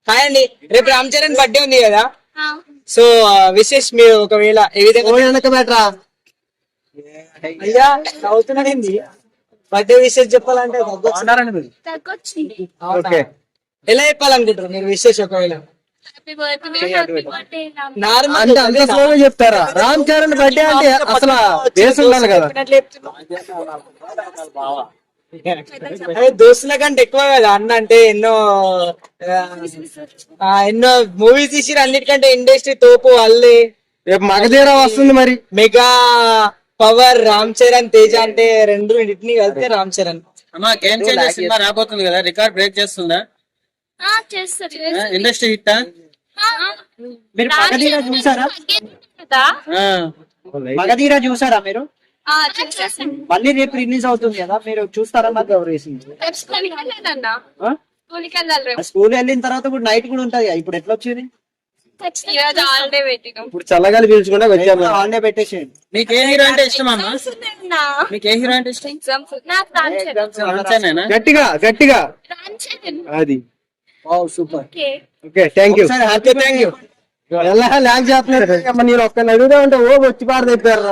Hi అండి, రేపు Ram Charan birthday ఉంది కదా, సో విశేష్ మీరు ఒకవేళ ఏ విధంగా అయ్యా అవుతున్నాడండి బర్త్డే విశేష్ చెప్పాలంటే ఓకే, ఎలా చెప్పాలనుకుంటారు మీరు విశేష్ ఒకవేళ నార్మల్ అంత స్లోగా చెప్తారా? రామ్ చరణ్ బర్త్డే అంటే అసలు బేస్ ఉండాలి కదా. అదే దోస్తుల కంటే ఎక్కువ కదా అన్న, అంటే ఎన్నో ఎన్నో మూవీస్ తీసిరు, అన్నిటికంటే ఇండస్ట్రీ తోపు అల్లి. రేపు మగధీర వస్తుంది మరి, మెగా పవర్ రామ్ చరణ్ తేజ అంటే రెండు ఇంటిని కలిపితే రామ్ చరణ్. అమ్మా గేమ్ చేంజర్ సినిమా రాబోతుంది కదా, రికార్డ్ బ్రేక్ చేస్తుందా? ఇండస్ట్రీ హిట్ మీరు మగధీర చూసారా? మగధీర చూసారా మీరు? మళ్ళీ రేపు రిలీజ్ అవుతుంది కదా, మీరు చూస్తారా? మరి స్కూల్ వెళ్ళిన తర్వాత కూడా నైట్ కూడా ఉంటది కదా, ఇప్పుడు ఎట్లా వచ్చింది? ఇప్పుడు చల్లగాలి పీల్చుకుంటే వచ్చాము. హాలిడే పెట్టేసేయండి. మీకు ఏ హీరో అంటే ఇష్టం అమ్మా? మీకు ఏ హీరో అంటే ఇష్టం? గట్టిగా గట్టిగా అది. Super. Okay, thank you. Thank you. ఎలా ల్యాక్ చేస్తున్నారు? నేను ఒక్కరిని అడుగుదా ఉంటే ఓ వచ్చి పారు తెప్పారు.